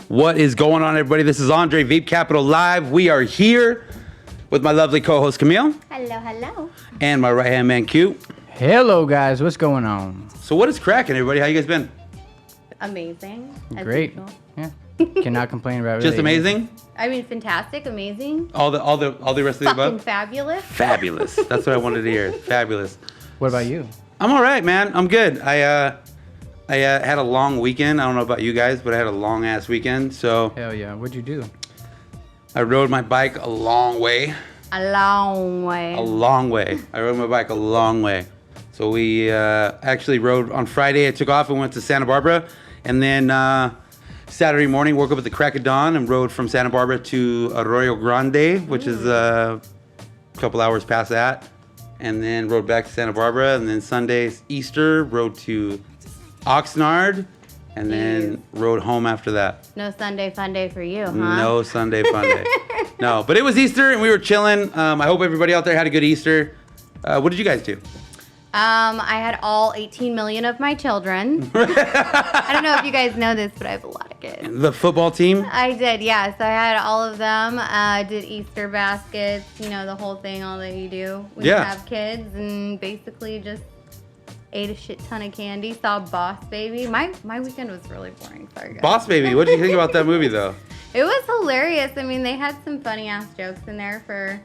What is going on, everybody? This is Andre, Vape Capital Live. We are here with my lovely co-host, Camille. Hello, hello. And my right-hand man, Q. Hello, guys. What's going on? So what is cracking, everybody? How you guys been? Amazing. as Great. usual. Yeah. Cannot complain about it. Just amazing? I mean, fantastic, amazing. All the rest of the Fucking above? fabulous. Fabulous. That's what I wanted to hear. Fabulous. What about you? I'm all right, man. I'm good. I had a long weekend. I don't know about you guys, but I had a long-ass weekend. So Hell yeah. What'd you do? I rode my bike a long way. A long way. A long way. I rode my bike a long way. So we actually rode on Friday. I took off and went to Santa Barbara. And then Saturday morning, woke up at the crack of dawn and rode from Santa Barbara to Arroyo Grande, which is a couple hours past that. And then rode back to Santa Barbara. And then Sunday, Easter, rode to Oxnard. And then rode home after that. No Sunday fun day for you, huh? No Sunday fun day. No, but it was Easter and we were chilling. I hope everybody out there had a good Easter. What did you guys do? I had all 18 million of my children. I don't know if you guys know this, but I have a lot of kids. The football team? I did, yeah. So I had all of them. Did Easter baskets, you know, the whole thing, all that you do when you have kids, and basically just ate a shit ton of candy. Saw Boss Baby. My weekend was really boring. Sorry, guys. Boss Baby. What did you think about that movie, though? It was hilarious. I mean, they had some funny ass jokes in there for,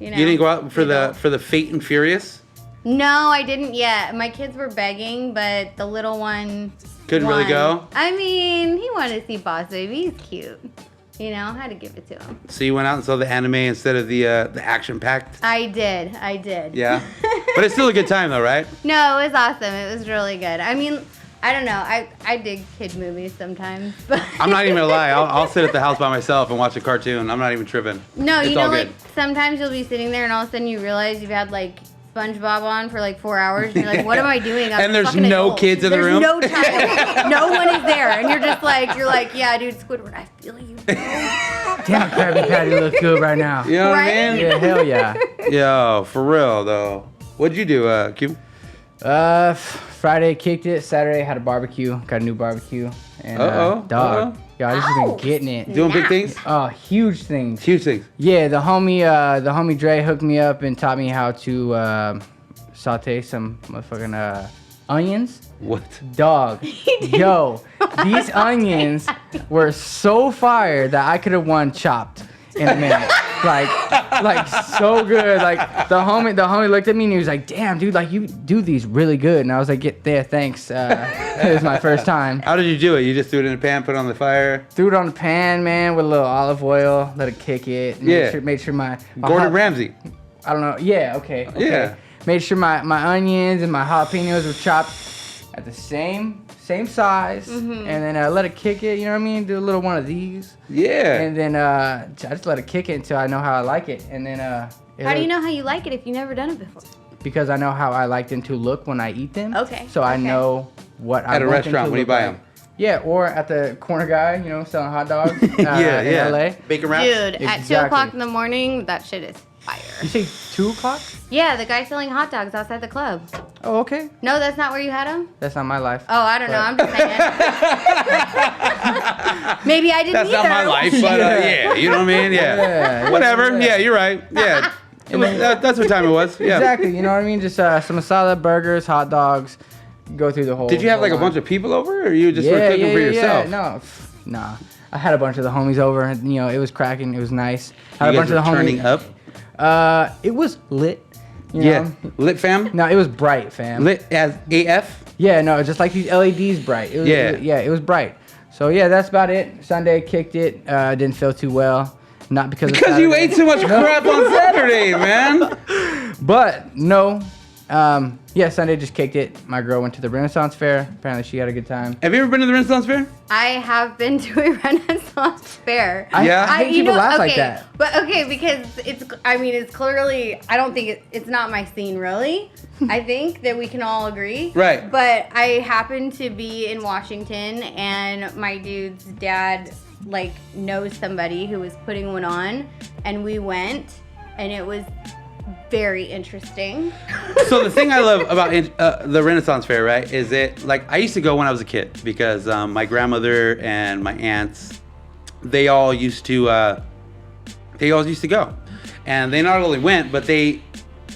you know. You didn't go out for the Fate and Furious? No, I didn't yet. My kids were begging, but the little one Couldn't really go? I mean, he wanted to see Boss Baby. He's cute. You know, I had to give it to him. So you went out and saw the anime instead of the action-packed? I did. Yeah? But it's still a good time, though, right? No, it was awesome. It was really good. I mean, I don't know. I dig kid movies sometimes. But I'm not even going to lie. I'll sit at the house by myself and watch a cartoon. I'm not even tripping. No, it's you know, all like, good. sometimes you'll be sitting there and all of a sudden you realize you've had, like, SpongeBob on for like 4 hours, and you're like, what am I doing? I'm And there's fucking no adult. kids in the room? There's no child. No one is there. And you're like, yeah, dude, Squidward, I feel you. Damn, Krabby Patty looks good right now. You know what I Right? mean? Yeah, hell yeah. Yo, for real, though. What'd you do, Q? Friday kicked it. Saturday had a barbecue. Got a new barbecue. And dog. Uh-oh. Yo, I just been Ow. getting it. Doing big things? Oh, huge things. Huge things. Yeah, the homie Dre hooked me up and taught me how to saute some motherfucking onions. What? Dog. Yo, these onions were so fire that I could have won Chopped in a minute. like so good. Like the homie looked at me and he was like, "Damn, dude, like you do these really good." And I was like, "Get there, thanks." It was my first time. How did you do it? You just threw it in a pan, put it on the fire? Threw it on the pan, man, with a little olive oil. Let it kick it. Made sure my Gordon Ramsay. I don't know. Yeah. Okay. Yeah. Made sure my onions and my jalapenos were chopped at the same size, and then let it kick it. You know what I mean? Do a little one of these. Yeah. And then I just let it kick it until I know how I like it. And then How do you know how you like it if you've never done it before? Because I know how I like them to look when I eat them. Okay, So I okay. know what I At a want them restaurant, to when you look buy like. them. Yeah, or at the corner guy, you know, selling hot dogs. Yeah, in LA. Bacon wraps? Dude, at 2 Exactly. o'clock in the morning, that shit is fire. You say 2 o'clock? Yeah, the guy selling hot dogs outside the club. Oh, okay. No, that's not where you had them? That's not my life. Oh, I don't know. I'm just saying. Maybe I didn't That's either. not my life, but yeah, you know what I mean? Yeah. Yeah, Whatever. yeah. Yeah, you're right. Yeah. That's what time it was. Yeah. Exactly. You know what I mean? Just some masala burgers, hot dogs. Go through the whole. Did you have like a bunch of people over, or you just were cooking for yourself? No, nah. I had a bunch of the homies over, and you know it was cracking. It was nice. Had You a bunch guys of the were homies. turning up. It was lit. You Yeah. know? Lit fam? No, it was bright, fam. Lit as AF? Yeah, no, just like these LEDs bright. It was, Yeah. it was bright. So yeah, that's about it. Sunday kicked it. Didn't feel too well. Not because of Because you Saturday. ate too much crap on Saturday, man. But no. Yeah, Sunday just kicked it. My girl went to the Renaissance Fair. Apparently she had a good time. Have you ever been to the Renaissance Fair? I have been to a Renaissance fair. Yeah? I hate people laugh like that. But okay, because it's clearly, I don't think it's not my scene really. I think that we can all agree. Right. But I happened to be in Washington and my dude's dad like knows somebody who was putting one on and we went and it was very interesting. So the thing I love about the Renaissance Fair, right, is it like I used to go when I was a kid because my grandmother and my aunts they all used to go, and they not only went, but they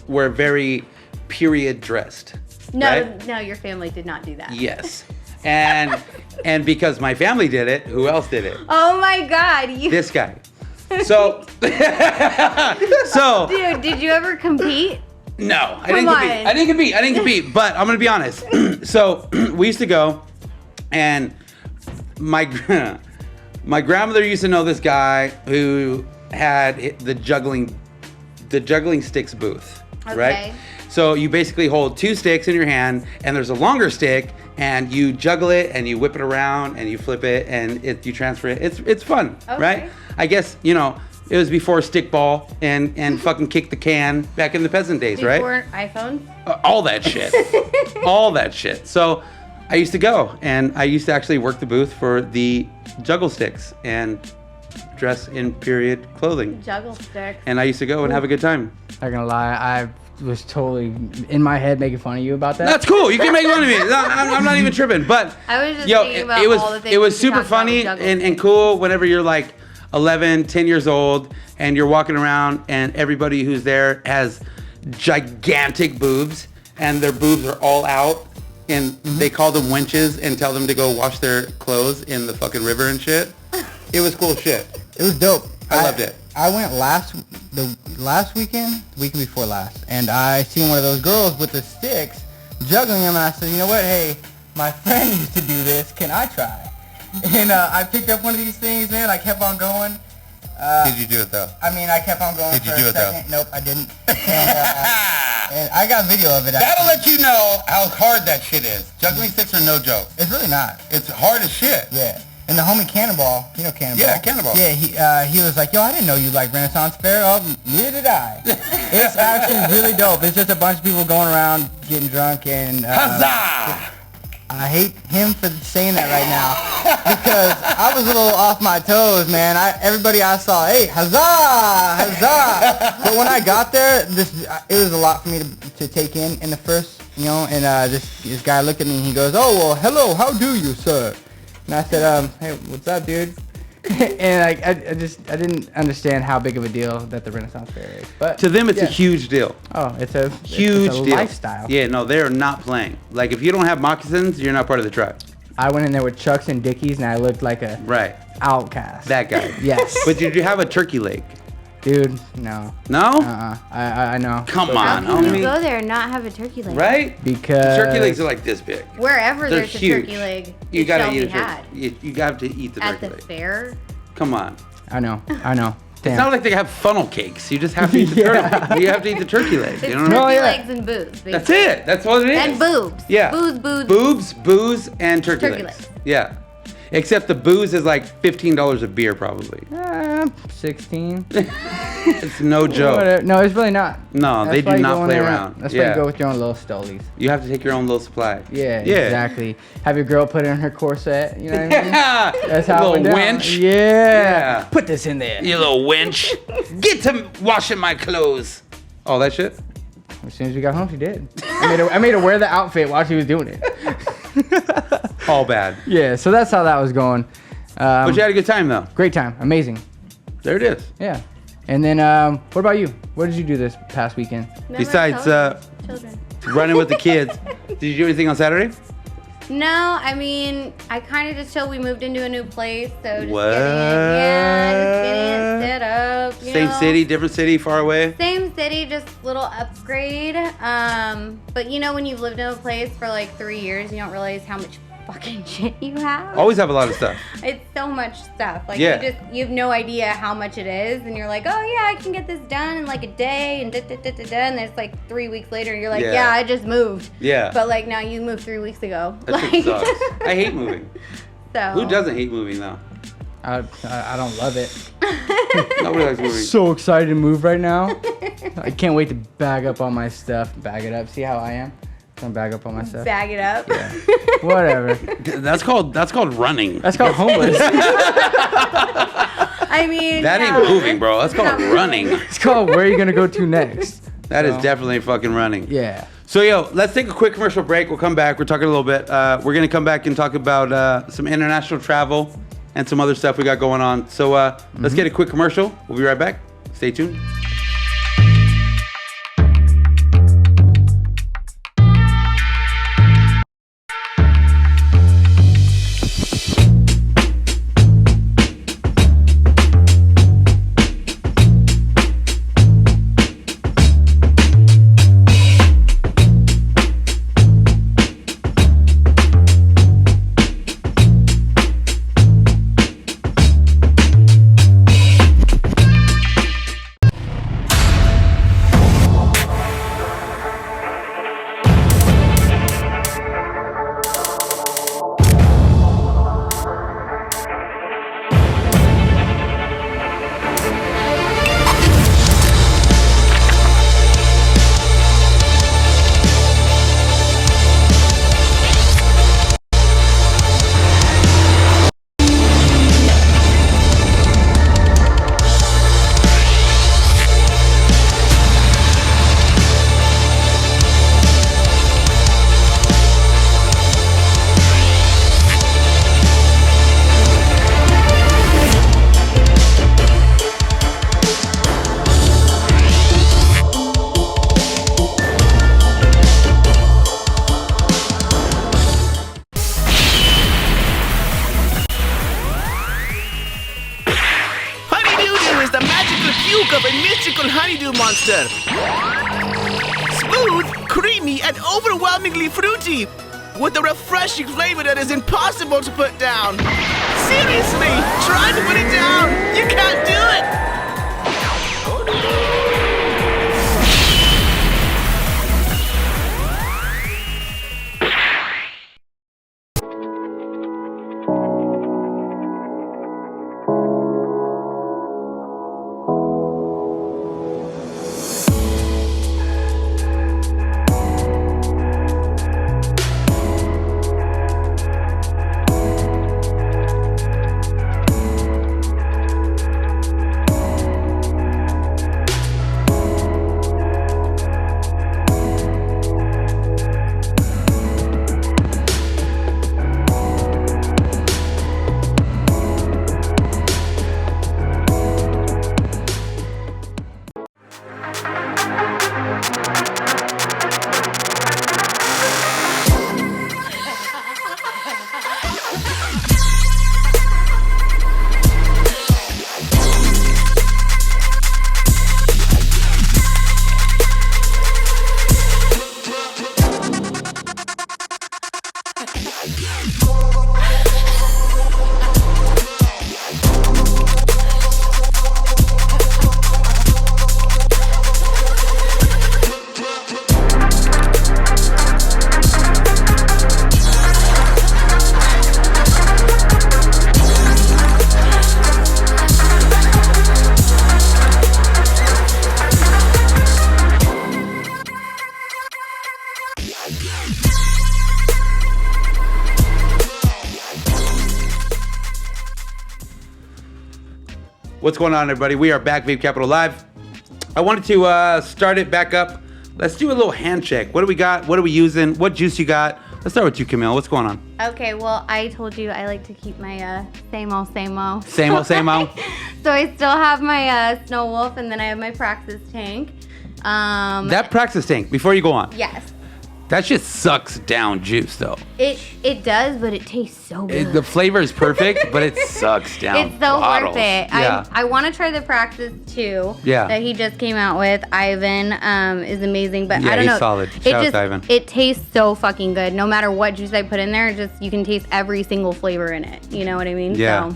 were very period dressed. No, right? no, your family did not do that. Yes, and because my family did it, who else did it? Oh my God, you. This guy. So, Dude, did you ever compete? No, I didn't compete. But I'm gonna be honest. So we used to go, and my grandmother used to know this guy who had the juggling sticks booth, right? So you basically hold 2 sticks in your hand, and there's a longer stick, and you juggle it, and you whip it around, and you flip it, and you transfer it. It's fun, right? I guess it was before stickball and fucking kick the can back in the peasant days, right? Before iPhones? All that shit. All that shit. So I used to go, and I used to actually work the booth for the juggle sticks and dress in period clothing. Juggle sticks. And I used to go and have a good time. Not gonna lie, I was totally in my head making fun of you about that. That's cool. You can make fun of me. I'm not even tripping. But I was just thinking about all the things it was we super talked about with funny juggle and cool whenever you're like 11, 10 years old, and you're walking around, and everybody who's there has gigantic boobs, and their boobs are all out, and they call them wenches and tell them to go wash their clothes in the fucking river and shit. It was cool shit. It was dope. I loved it. I went the last weekend, the weekend before last, and I seen one of those girls with the sticks juggling them, and I said, you know what? Hey, my friend used to do this. Can I try? And I picked up one of these things, man. I kept on going. Did you do it though? I mean, I kept on going. Did you for do a it though? second. Nope, I didn't. And I got video of it. That'll let you know how hard that shit is. Juggling sticks are no joke. It's really not. It's hard as shit. Yeah. And the homie Cannonball, you know Cannonball? Yeah, Cannonball. Yeah, he was like, yo, I didn't know you like Renaissance Fair. Oh, neither did I. It's actually really dope. It's just a bunch of people going around getting drunk and... Huzzah! I hate him for saying that right now because I was a little off my toes, man. Everybody I saw, hey, huzzah, huzzah. But when I got there, it was a lot for me to take in the first, and this guy looked at me and he goes, oh, well, hello, how do you, sir? And I said, hey, what's up, dude? And I didn't understand how big of a deal that the Renaissance Fair is. But to them, it's a huge deal. Oh, it's a huge deal. Lifestyle. Yeah, no, they're not playing. Like, if you don't have moccasins, you're not part of the tribe. I went in there with Chucks and Dickies, and I looked like a outcast. That guy. Yes. But did you have a turkey leg? Dude, no. No? I know. Come on, How can you homie. go there and not have a turkey leg? Right? Because turkey legs are like this big. Wherever They're there's a huge. turkey leg, You it gotta shall eat be a had. turkey. You got to eat the At turkey the leg. fair? Come on. I know. Damn. It's not like they have funnel cakes. You just have to eat the turkey. You have to eat the turkey leg. It's You turkey know what I mean? legs and booze. That's it. That's what it is. And boobs. Yeah. Booze. Boobs, booze, and turkey Turkey legs. legs. Yeah. Except the booze is like $15 a beer, probably. 16. It's no joke. Whatever. No, it's really not. No, That's they why do you not go in play there- around. That's why you go with your own little stolies. You have to take your own little supply. Yeah, exactly. Have your girl put in her corset. You know what I mean? Yeah. That's how it went little down. wench. Yeah. Put this in there. You little wench. Get to washing my clothes. All that shit? As soon as we got home, she did. I made her wear the outfit while she was doing it. All bad. Yeah, so that's how that was going. But you had a good time, though. Great time. Amazing. There it is. Yeah. And then, what about you? What did you do this past weekend? Remember Besides children. running with the kids, did you do anything on Saturday? No, I mean, I kind of just chill. We moved into a new place, so just What? getting it set up. You Same know? city, different city, far away? Same city, just little upgrade. But when you've lived in a place for like 3 years, you don't realize how much fucking shit you have. Always have a lot of stuff. It's so much stuff. Like Yeah. you have no idea how much it is, and you're like, oh yeah, I can get this done in like a day, and and it's like 3 weeks later, and you're like, Yeah. yeah, I just moved. Yeah. But like now you moved 3 weeks ago. That shit sucks. I hate moving. So Who doesn't hate moving, though? I don't love it. Nobody likes moving. So excited to move right now. I can't wait to bag up all my stuff. Bag it up. See how I am? I'm bag up all my stuff. Bag it up. Yeah. Whatever. That's called running. That's called homeless. I mean, That ain't moving, bro. That's called running. It's called where are you gonna go to next? That is So, definitely fucking running. Yeah. So, let's take a quick commercial break. We'll come back. We're talking a little bit. We're going to come back and talk about some international travel and some other stuff we got going on. So let's get a quick commercial. We'll be right back. Stay tuned. Of a mystical honeydew monster. Smooth, creamy, and overwhelmingly fruity, with a refreshing flavor that is impossible to put down. Seriously, try to put it down. You can't do it. What's going on, everybody? We are back, Vape Capital Live. I wanted to start it back up. Let's do a little hand check. What do we got? What are we using? What juice you got? Let's start with you, Camille. What's going on? Okay, well, I told you I like to keep my same old. Same old, same old. So I still have my Snow Wolf, and then I have my Praxis tank. That Praxis tank, before you go on. Yes. That shit sucks down juice, though. It does, but it tastes so good. The flavor is perfect, but it sucks down. It's so bottles. worth it. Yeah. I want to try the Praxis too. Yeah. That he just came out with. Ivan is amazing, but Yeah, I don't he's know. solid. Shout out to Ivan. It tastes so fucking good. No matter what juice I put in there, just you can taste every single flavor in it. You know what I mean? Yeah. So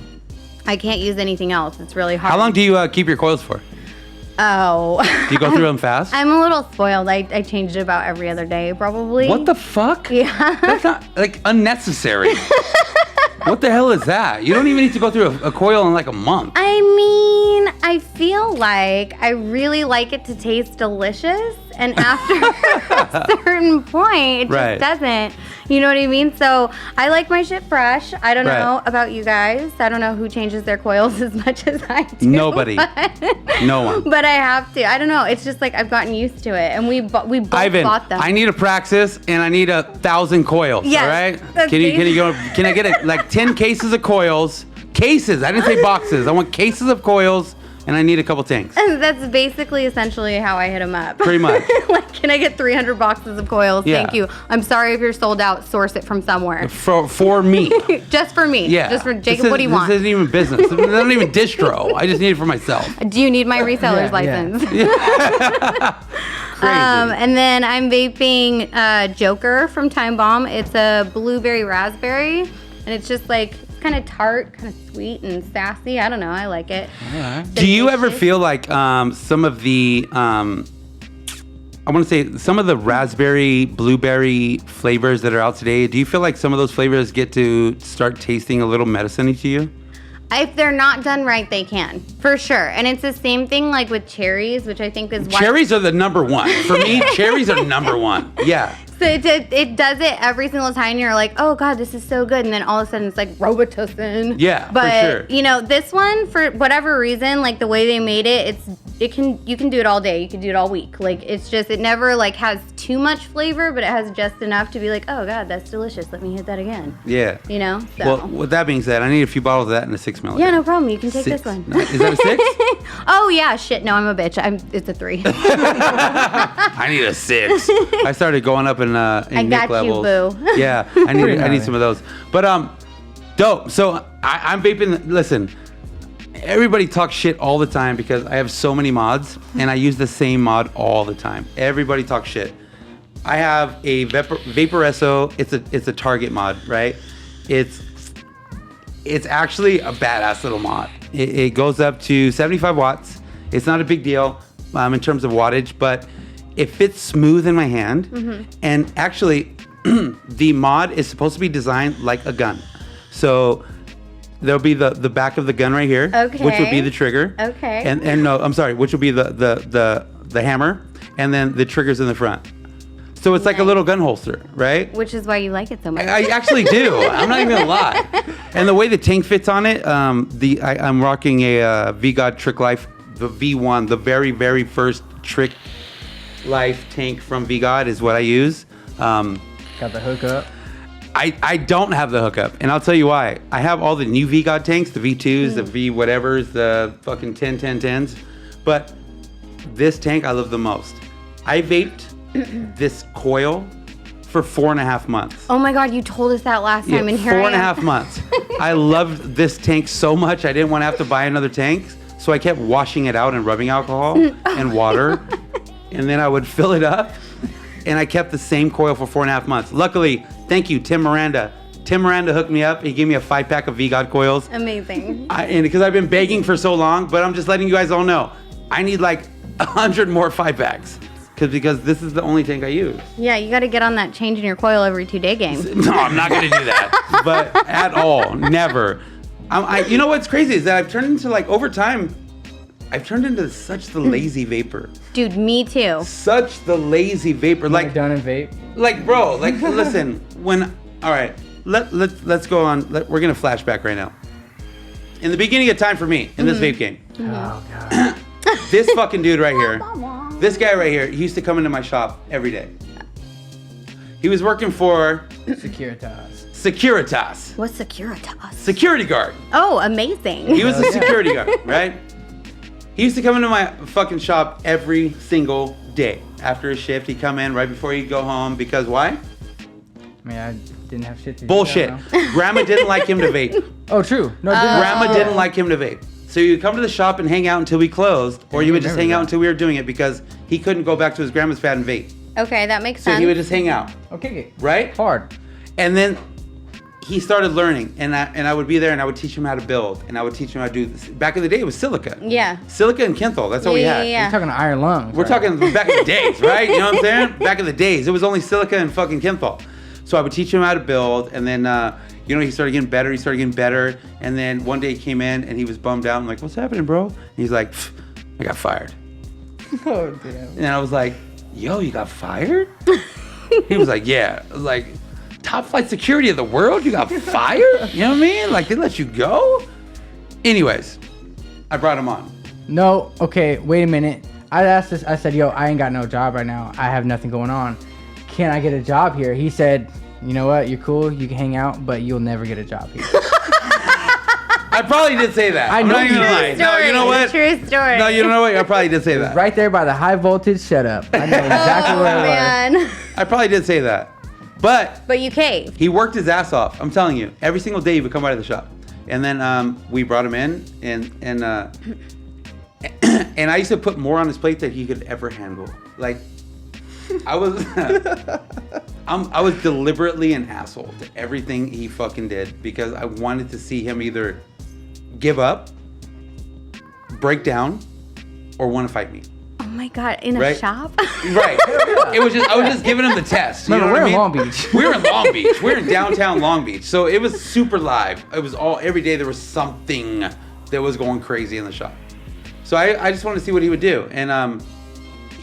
I can't use anything else. It's really hard. How long do you keep your coils for? Oh. Do you go through them fast? I'm a little spoiled. I changed it about every other day, probably. What the fuck? Yeah. That's not, like, unnecessary. What the hell is that? You don't even need to go through a coil in like a month. I mean, I feel like I really like it to taste delicious. And after a certain point, it just doesn't. You know what I mean? So I like my shit fresh. I don't know about you guys. I don't know who changes their coils as much as I do. Nobody. No one. But I have to. I don't know. It's just like I've gotten used to it. And we both Ivan, bought them. I need a Praxis and I need 1,000 coils. Yes, all right? that's Can I get it like 10 cases of coils? cases. I didn't say boxes. I want cases of coils, and I need a couple tanks. And that's basically essentially how I hit them up. Pretty much. Like, can I get 300 boxes of coils? Yeah. Thank you. I'm sorry if you're sold out. Source it from somewhere. For me. Just for me. Yeah. Just for Jacob. What do you want? This isn't even business. This isn't even distro. I just need it for myself. Do you need my reseller's Yeah. license? Crazy. And then I'm vaping Joker from Time Bomb. It's a blueberry raspberry, and it's just like kind of tart, kind of sweet and sassy. I don't know. I like it. Do you ever feel like some of the I want to say some of the raspberry, blueberry flavors that are out today, do you feel like some of those flavors get to start tasting a little medicine-y to you? If they're not done right, they can, for sure. And it's the same thing like with cherries, which I think is why... Cherries are the number one. For me, cherries are number one. Yeah. So it does it every single time. You're like, oh God, this is so good. And then all of a sudden it's like Robitussin. Yeah, for but, sure. you know, this one, for whatever reason, like the way they made it, you can do it all day. You can do it all week. Like, it's just, it never like has too much flavor, but it has just enough to be like, oh God, that's delicious. Let me hit that again. Yeah. You know? So. Well, with that being said, I need a few bottles of that in a 6 ml. Yeah, no problem. You can take 6. this one. Is that a 6? Oh yeah, shit. No, I'm a bitch. It's a 3. I need a 6. I started going up in I Nick got you, levels. boo. Yeah, I need some of those. But dope. So I'm vaping. Listen, everybody talks shit all the time because I have so many mods and I use the same mod all the time. Everybody talks shit. I have a Vaporesso. It's a Target mod, right? It's actually a badass little mod. It goes up to 75 watts. It's not a big deal in terms of wattage, but it fits smooth in my hand. Mm-hmm. And actually, the mod is supposed to be designed like a gun. So there'll be the back of the gun right here, Okay. which would be the trigger. Okay. And no, I'm sorry, which will be the hammer, and then the trigger's in the front. So it's like a little gun holster, right? Which is why you like it so much. I actually do. I'm not even gonna lie. And the way the tank fits on it, I'm rocking a V-God Trick Life, the V1, the very, very first Trick Life tank from V-God is what I use. Got the hookup. I don't have the hookup, and I'll tell you why. I have all the new V-God tanks, the V2s, the V whatevers, the fucking 10s, but this tank I love the most. I vaped this coil for 4.5 months. Oh my God, you told us that last time, and here I am. 4.5 months. I loved this tank so much, I didn't want to have to buy another tank, so I kept washing it out in rubbing alcohol and water, and then I would fill it up, and I kept the same coil for 4.5 months. Luckily, thank you, Tim Miranda. Tim Miranda hooked me up. He gave me a 5-pack of V-God coils. Amazing. And because I've been begging for so long, but I'm just letting you guys all know, I need like 100 more 5-packs. Because this is the only tank I use. Yeah, you got to get on that changing your coil every 2-day game. No, I'm not going to do that. But at all, never. You know what's crazy is that I've turned into, like, over time, I've turned into such the lazy vapor. Dude, me too. Such the lazy vapor. Like done and vape. Like, bro, like, listen, all right, let's go on. We're going to flashback right now. In the beginning of time for me, in this vape game. Oh, God. This fucking dude right here, this guy right here, he used to come into my shop every day. He was working for Securitas. What's Securitas? Security guard. Oh, amazing. He was a security guard, right? He used to come into my fucking shop every single day. After his shift, he'd come in right before he'd go home because why? I mean, I didn't have shit to do. Bullshit. Grandma didn't like him to vape. Oh, true. No, Grandma didn't like him to vape. So you would come to the shop and hang out until we closed, or you would just hang out until we were doing it because he couldn't go back to his grandma's pad and vape. Okay, that makes So sense. he would just hang out, Okay. right? Hard. And then he started learning, and I would be there and I would teach him how to build, and I would teach him how to do this. Back in the day, it was silica. Yeah. Silica and Kenthal, that's all we had. Yeah. We're talking iron lungs. We're talking back in the days, right? You know what I'm saying? Back in the days, it was only silica and fucking Kenthal. So I would teach him how to build, and then, he started getting better, and then one day he came in, and he was bummed out. I'm like, what's happening, bro? And he's like, I got fired. Oh, damn. And I was like, yo, you got fired? He was like, yeah. I was like, top flight security of the world? You got fired? You know what I mean? Like, they let you go? Anyways, I brought him on. No, okay, wait a minute. I asked this, I said, yo, I ain't got no job right now. I have nothing going on. Can I get a job here? He said, you know what, you're cool, you can hang out, but you'll never get a job here. I probably did say that. I I'm know not even you gonna did. lie. No, you know what? True story. No, you know what? I probably did say that. Right there by the high voltage setup. I know exactly Oh where it was. man. I probably did say that. But But you caved. he worked his ass off. I'm telling you. Every single day he would come by the shop. And then we brought him in and and I used to put more on his plate than he could ever handle. Like I was I was deliberately an asshole to everything he fucking did because I wanted to see him either give up, break down, or want to fight me. Oh my god, in a Right? shop? Right. It was just I was just giving him the test. You Remember, know what we're I in mean? Long Beach. We were in Long Beach. We were in downtown Long Beach. So it was super live. It was all every day there was something that was going crazy in the shop. So I just wanted to see what he would do. And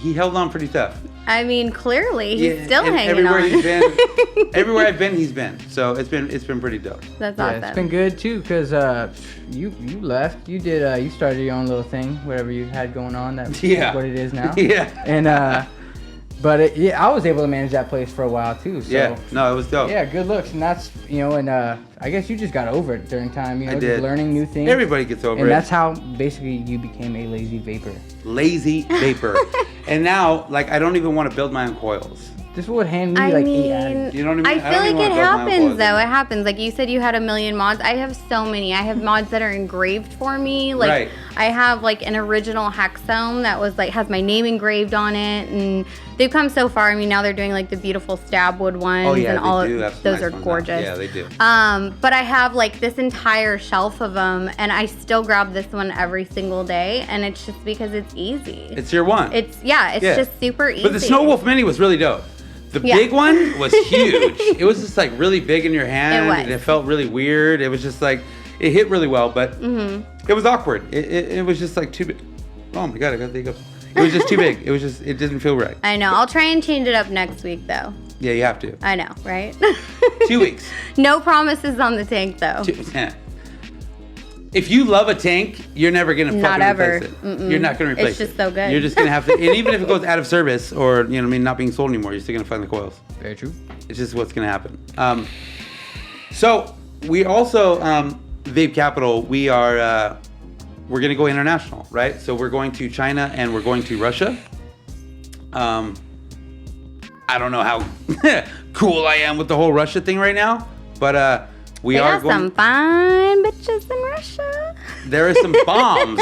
he held on pretty tough. I mean, clearly he's still and hanging everywhere on. he's been, everywhere I've been, he's been. So it's been pretty dope. That's Yeah, awesome. it's been good too, cause you left, you did you started your own little thing, whatever you had going on. That's Yeah. what it is now. Yeah. And but yeah, I was able to manage that place for a while too. So Yeah. No, it was dope. yeah, good looks, and that's and I guess you just got over it during time. I Just did. learning new things. Everybody gets over and it. that's how basically you became a lazy vapor. Lazy vapor. And now, like, I don't even want to build my own coils. This would hand me I like mean, 8 out of You know what I mean? I I feel don't like even it wanna build my own happens coils though. anymore. It happens. Like you said, you had a million mods. I have so many. I have mods that are engraved for me. Like Right. I have like an original Hexome that was like has my name engraved on it, and they've come so far. I mean, now they're doing like the beautiful stab wood ones, Oh, yeah, and all they do of have some those nice are ones now. gorgeous. Yeah, they do. But I have like this entire shelf of them, and I still grab this one every single day, and it's just because it's easy. It's your one. It's Yeah. just super easy. But the Snow Wolf Mini was really dope. The Yeah. big one was huge. It was just like really big in your hand. It was. And it felt really weird. It was just like, it hit really well, but it was awkward. It was just like too big. Oh my God, I got the hiccups. It was just too big. It didn't feel right. I know. I'll try and change it up next week though. Yeah, you have to. I know, right? 2 weeks. No promises on the tank though. If you love a tank, you're never gonna fucking Not ever. replace it. Mm-mm. You're not gonna replace It's it. just so good. You're just gonna have to, and even if it goes out of service or not being sold anymore, you're still gonna find the coils. Very true. It's just what's gonna happen. So we also Vape Capital. We're gonna go international, right? So we're going to China and we're going to Russia. I don't know how cool I am with the whole Russia thing right now, but we They are got going. some fine bitches in Russia. There is some bombs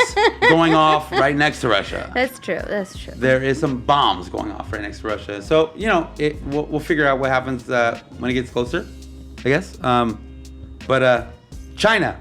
going off right next to Russia. That's true. That's true. There is some bombs going off right next to Russia. So we'll figure out what happens when it gets closer, I guess. But China.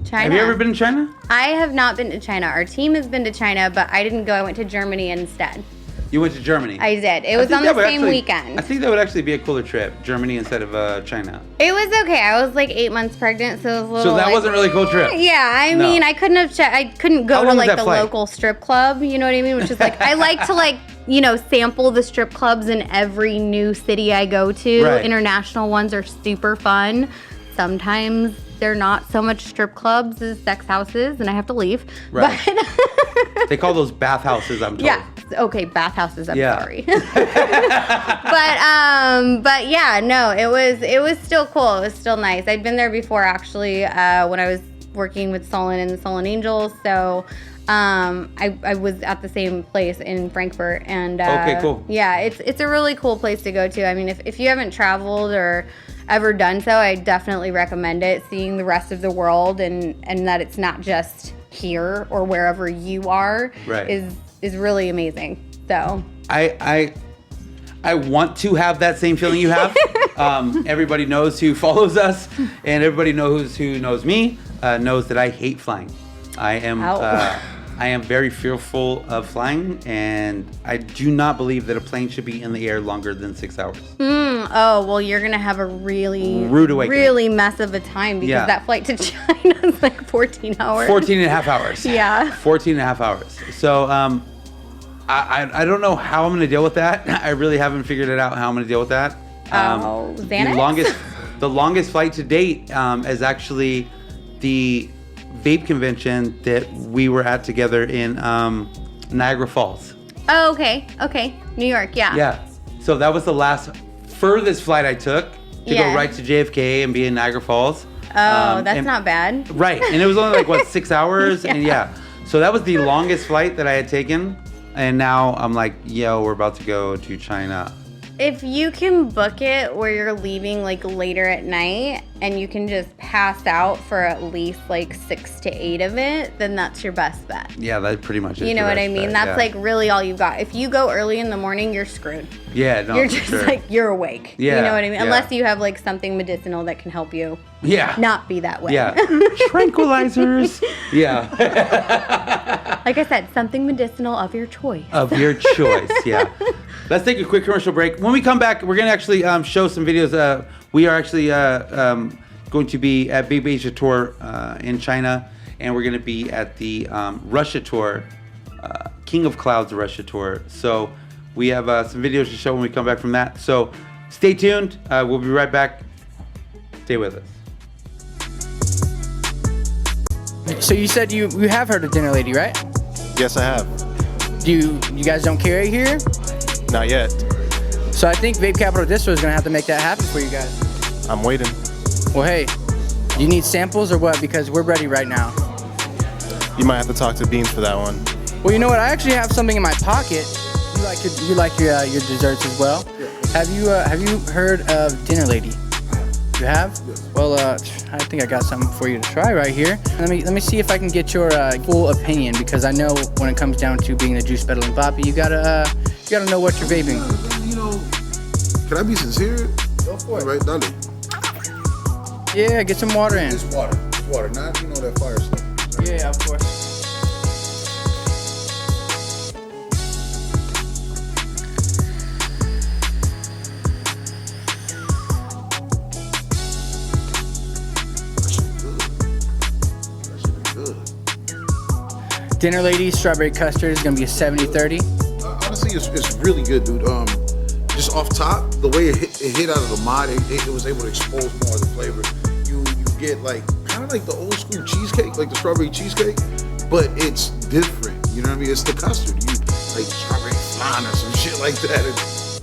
China. Have you ever been to China? I have not been to China. Our team has been to China, but I didn't go. I went to Germany instead. You went to Germany. I did. It I was think on that the would same weekend. I think that would actually be a cooler trip, Germany instead of China. It was okay. I was like 8 months pregnant, so it was a little. So that like, wasn't really a cool trip. Yeah, I No. mean, I couldn't have. I couldn't go How to long was like that the flight? local strip club. You know what I mean? Which is like I like to sample the strip clubs in every new city I go to. Right. International ones are super fun. Sometimes they're not so much strip clubs as sex houses, and I have to leave. Right. But They call those bathhouses, I'm told. yeah. Okay, bathhouses. I'm Yeah. sorry. but yeah, no, it was still cool. It was still nice. I'd been there before actually when I was working with Solon and the Solon Angels. So I was at the same place in Frankfurt, and Okay, cool. Yeah, it's a really cool place to go to. I mean, if you haven't traveled or ever done so, I definitely recommend it. Seeing the rest of the world and that it's not just here or wherever you are Right. is really amazing. So I want to have that same feeling you have. Everybody knows who follows us, and everybody knows who knows me knows that I hate flying. I am very fearful of flying, and I do not believe that a plane should be in the air longer than 6 hours. oh well, you're gonna have a really Rude awakening. really mess of a time because Yeah. that flight to China is like 14 hours. 14 and a half hours. Yeah. 14 and a half hours. So I don't know how I'm going to deal with that. I really haven't figured it out how I'm going to deal with that. Xanax? The longest flight to date is actually the Vape convention that we were at together in Niagara Falls. Oh, okay. New York, yeah. Yeah. So that was the furthest flight I took to Yeah. go right to JFK and be in Niagara Falls. Oh, that's and- not bad. Right, and it was only like what 6 hours, and yeah, so that was the longest flight that I had taken, and now I'm like, yo, we're about to go to China. If you can book it where you're leaving like later at night and you can just pass out for at least like 6 to 8 of it, then that's your best bet. Yeah, that pretty much is. You know your what I best mean? bet, That's yeah. like really all you've got. If you go early in the morning, you're screwed. Yeah, no, You're for just sure. like, you're awake. Yeah, You know what I mean? yeah. Unless you have like something medicinal that can help you Yeah. not be that way. Yeah. Tranquilizers. Yeah. Like I said, something medicinal of your choice. Of your choice. Yeah. Let's take a quick commercial break. When we come back, we're gonna actually show some videos. We are actually going to be at Vape Asia Tour in China, and we're gonna be at the Russia Tour, King of Clouds Russia Tour. So we have some videos to show when we come back from that. So stay tuned. We'll be right back. Stay with us. So you said you have heard of Dinner Lady, right? Yes, I have. Do you guys don't carry it here? Not yet. So I think Vape Capital Distro is gonna have to make that happen for you guys. I'm waiting. Well, hey, do you need samples or what? Because we're ready right now. You might have to talk to Beans for that one. Well, you know what? I actually have something in my pocket. You like your desserts as well. Yeah. Have you heard of Dinner Lady? You have? Yes. Well, I think I got something for you to try right here. Let me see if I can get your full opinion, because I know when it comes down to being a juice peddling papi, you gotta know what you're vaping. You know, can I be sincere? Go for it. Right, dale. Yeah, get some water in. It's water, not that fire stuff. Yeah, of course. That shit is good. Dinner Lady strawberry custard is gonna be a 70-30. Honestly, it's really good, dude. Just off top, the way it hit out of the mod, it was able to expose more of the flavor. You get like kind of like the old school cheesecake, like the strawberry cheesecake, but it's different. You know what I mean? It's the custard. You like strawberry flan or some shit like that. It's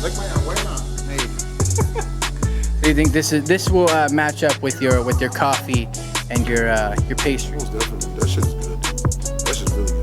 like why not? Hey, Do you think this will match up with your coffee and your pastry? most definitely. That shit is good. That shit's really good.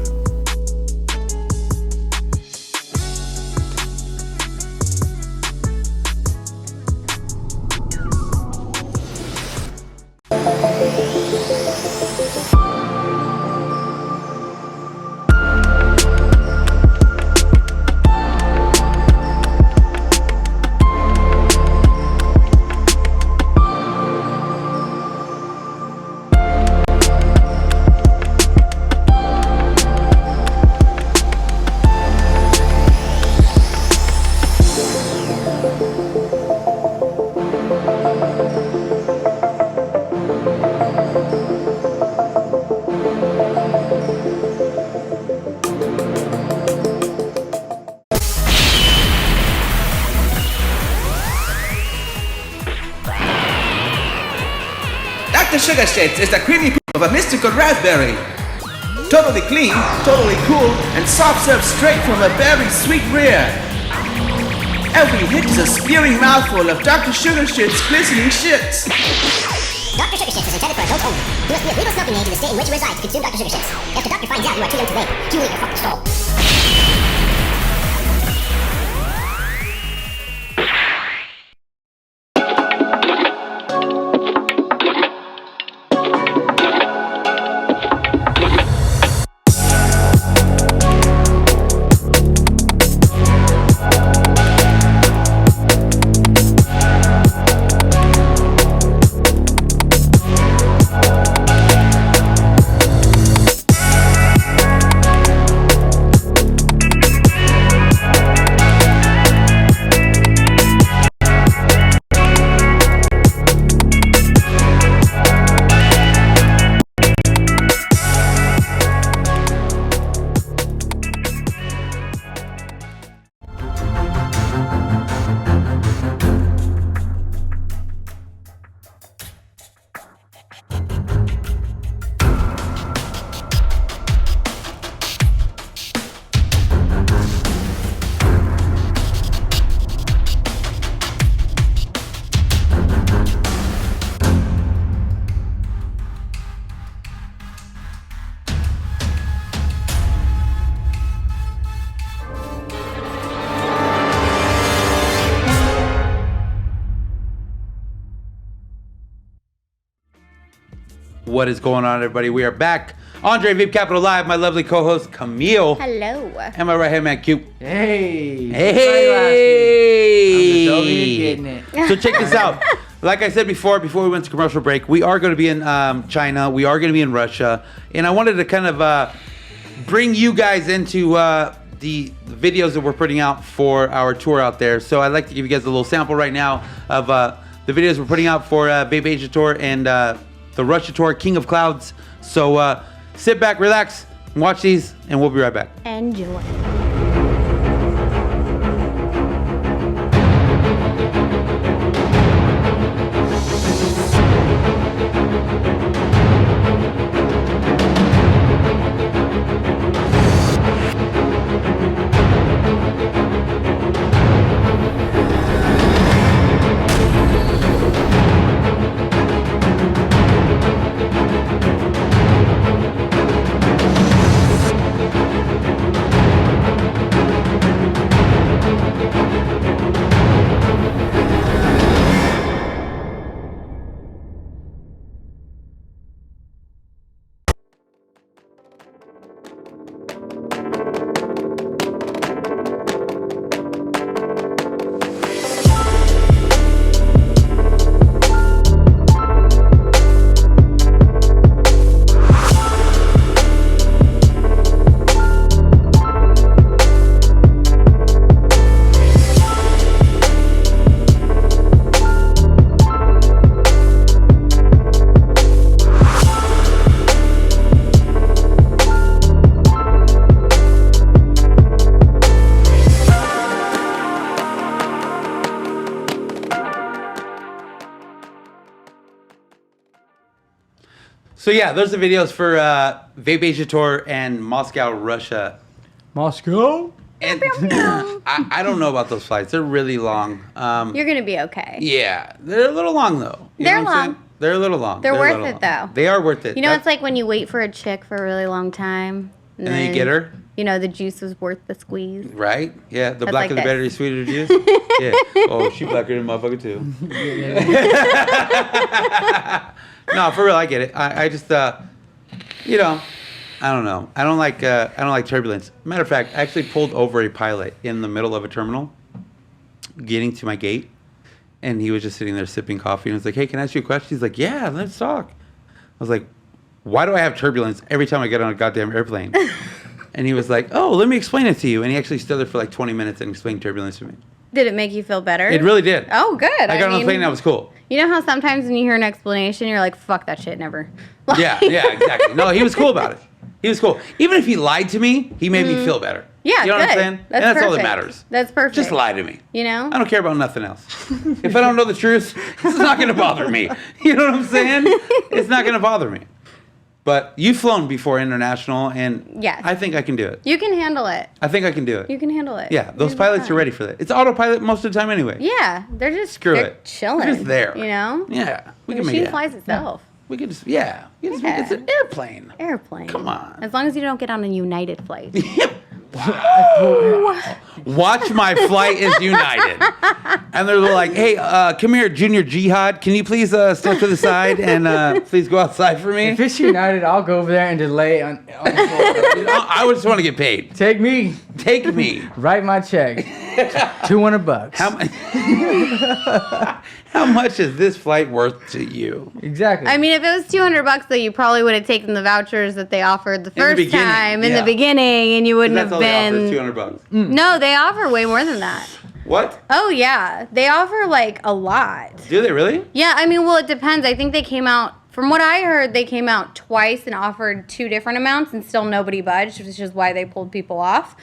Dr. Sugar Shades is the creamy poop of a mystical raspberry. Totally clean, totally cool, and soft served straight from a very sweet rear. Every hit is a spewing mouthful of Dr. Sugar Shit's glistening shits. Dr. Sugar Shits is intended for adults only. You must be of legal smoking age in the state in which you reside to consume Dr. Sugar Shits. If the doctor finds out you are too young to vape, you leave your fucking stall. What is going on, everybody? We are back. Andre Vape Capital Live, my lovely co-host Camille. Hello. And my right hand man, Q. Hey. Hey. I'm just over here getting it. So check this out. Like I said before we went to commercial break, we are going to be in China. We are going to be in Russia. And I wanted to kind of bring you guys into the videos that we're putting out for our tour out there. So I'd like to give you guys a little sample right now of the videos we're putting out for Vape Asia Tour and the Russia Tour, King of Clouds. So sit back, relax, and watch these, and we'll be right back. Enjoy. So yeah, those are videos for Vape Asia Tour and Moscow, Russia. Moscow? And I don't know about those flights. They're really long. You're going to be okay. Yeah, they're a little long though. You They're know what I'm long. saying? They're a little long. They're a worth little it, long. though. They are worth it. You know, it's like when you wait for a chick for a really long time. And then you get her? You know, the juice was worth the squeeze. Right? Yeah, the That's blacker like the better, this. the sweeter the juice. Yeah. Oh, she blacker than a motherfucker too. No, for real, I get it. I just, you know, I don't know. I don't like turbulence. Matter of fact, I actually pulled over a pilot in the middle of a terminal, getting to my gate, and he was just sitting there sipping coffee, and I was like, "Hey, can I ask you a question?" He's like, "Yeah, let's talk." I was like, "Why do I have turbulence every time I get on a goddamn airplane?" And he was like, "Oh, let me explain it to you." And he actually stood there for like 20 minutes and explained turbulence to me. Did it make you feel better? It really did. Oh, good. I got on the plane and that was cool. You know how sometimes when you hear an explanation, you're like, fuck that shit, never. Yeah, exactly. No, he was cool about it. He was cool. Even if he lied to me, he made me feel better. Yeah, you know what I'm good. saying? That's and that's all that perfect. matters. That's perfect. Just lie to me. You know? I don't care about nothing else. If I don't know the truth, it's not going to bother me. You know what I'm saying? It's not going to bother me. But you've flown before international, and Yes. I think I can do it. You can handle it. I think I can do it. You can handle it. Yeah, those You'll be pilots fine. are ready for that. It's autopilot most of the time anyway. Yeah, they're just Screw they're it. chilling. We're just there. You know? Yeah. We The can make machine it. flies itself. We can just, yeah. We can just Yeah. It's an airplane. Airplane. Come on. As long as you don't get on a United flight. Watch my flight is United. And they're like, hey, come here, Junior Jihad. Can you please step to the side and please go outside for me? If it's United, I'll go over there and delay on the floor. I would just want to get paid. Take me. Take me. Write my check. $200. How much is this flight worth to you? Exactly. I mean, if it was $200 though, you probably would have taken the vouchers that they offered the first beginning, time in yeah. the beginning, and you wouldn't That's have all they offer is been. $200. No, they offer way more than that. What? Oh yeah, they offer like a lot. Do they really? Yeah, I mean, well, it depends. I think they came out. From what I heard, they came out twice and offered two different amounts, and still nobody budged, which is why they pulled people off.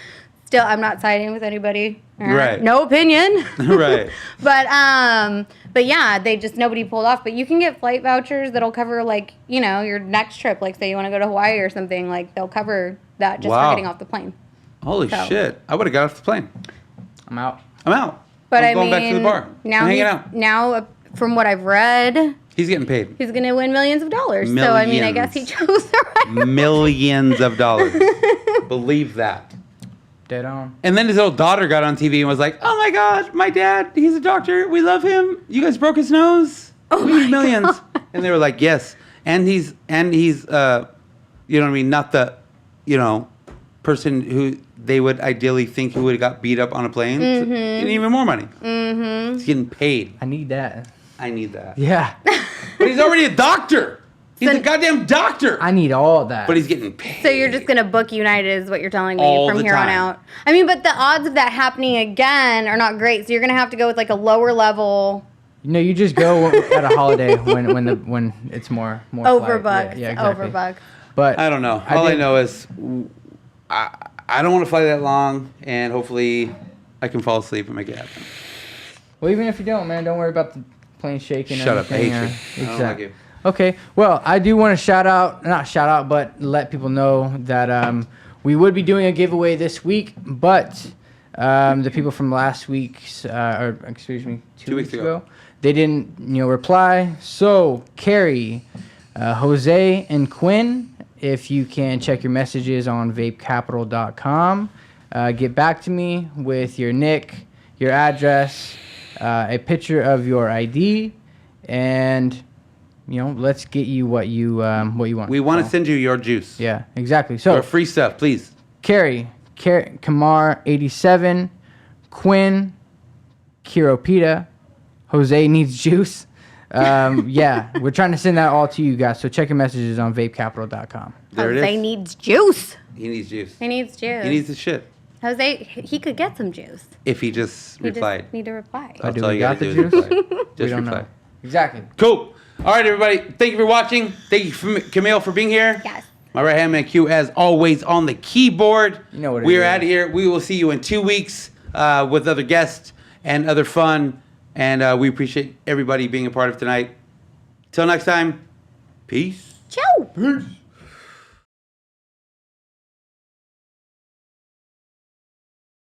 Still, I'm not siding with anybody. Right. No opinion. Right. But yeah, nobody pulled off. But you can get flight vouchers that'll cover like, you know, your next trip. Like say you want to go to Hawaii or something, like they'll cover that just Wow. for getting off the plane. Holy So. shit. I would have got off the plane. I'm out. I'm out. But I'm I going mean, back to the bar. now I'm hanging he's- out. now from what I've read, He's getting paid. he's gonna win millions of dollars. So I mean, I guess he Millions. chose the right. Millions of dollars. Believe that. Dead on. And then his little daughter got on TV and was like, "Oh my God, my dad, he's a doctor. We love him. You guys broke his nose. We need millions." And they were like, "Yes." and he's you know what I mean, not the, you know, person who they would ideally think who would have got beat up on a plane. So getting even more money. He's getting paid. I need that. I need that. Yeah. But he's already a doctor. He's a goddamn doctor. I need all that. But he's getting paid. So you're just gonna book United, is what you're telling me All from the here on time. out. I mean, but the odds of that happening again are not great. So you're gonna have to go with like a lower level. No, you just go at a holiday when it's more Overbooked. flight. Yeah, exactly. Overbooked. But I don't know. All I know is I don't want to fly that long, and hopefully I can fall asleep and make it happen. Well, even if you don't, man, don't worry about the plane shaking. Shut up. I hate you. Exactly. I don't like you. Okay. Well, I do want to not shout out, but let people know that we would be doing a giveaway this week, but the people from last week's, or excuse me, 2 weeks ago, they didn't, reply. So, Carrie, Jose, and Quinn, if you can check your messages on vapecapital.com, get back to me with your nick, your address, a picture of your ID, and let's get you what you want. We want to send you your juice. Yeah, exactly. So Your free stuff, please. Carrie, Kamar 87, Quinn, Kiropita, Jose needs juice. Yeah, we're trying to send that all to you guys. So check your messages on vapecapital.com. There it is. Jose needs juice. He needs juice. He needs juice. He needs the shit. Jose, he could get some juice. If he just He replied. just need to reply. But do all we you got gotta the do is juice? reply. We Just don't reply. know. Exactly. Cool. All right, everybody. Thank you for watching. Thank you, Camille, for being here. Yes. My right hand man Q, as always, on the keyboard. You know what it we are is. out of here. We will see you in 2 weeks with other guests and other fun. And we appreciate everybody being a part of tonight. Till next time, peace. Ciao. Peace.